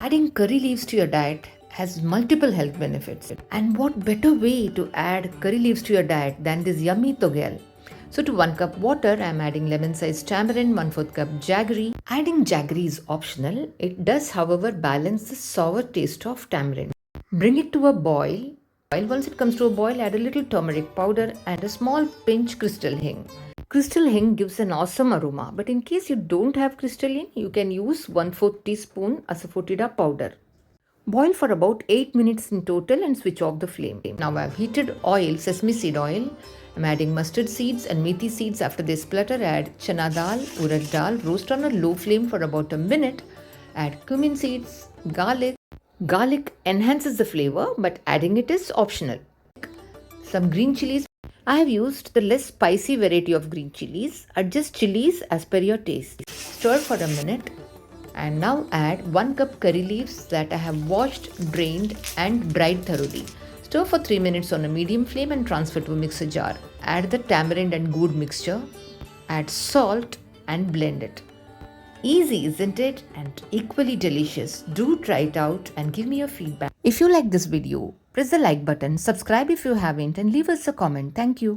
Adding curry leaves to your diet has multiple health benefits. And what better way to add curry leaves to your diet than this yummy thogayal? So to 1 cup water, I am adding lemon-sized tamarind, 1/4 cup jaggery. Adding jaggery is optional. It does, however, balance the sour taste of tamarind. Bring it to a boil. Once it comes to a boil, add a little turmeric powder and a small pinch crystal hing. Crystal hing gives an awesome aroma, but in case you don't have crystalline, you can use 1/4 teaspoon asafoetida powder. Boil for about 8 minutes in total and switch off the flame. Now I've heated oil, sesame seed oil. I'm adding mustard seeds and methi seeds. After they splutter, add chana dal, urad dal. Roast on a low flame for about a minute. Add cumin seeds, garlic. Garlic enhances the flavor, but adding it is optional. Some green chilies. I have used the less spicy variety of green chilies. Adjust chilies as per your taste. Stir for a minute and now add 1 cup curry leaves that I have washed, drained and dried thoroughly. Stir for 3 minutes on a medium flame and transfer to a mixer jar. Add the tamarind and gourd mixture. Add salt and blend it. Easy, isn't it? And equally delicious. Do try it out and give me your feedback. If you like this video, press the like button, subscribe if you haven't, and leave us a comment. Thank you.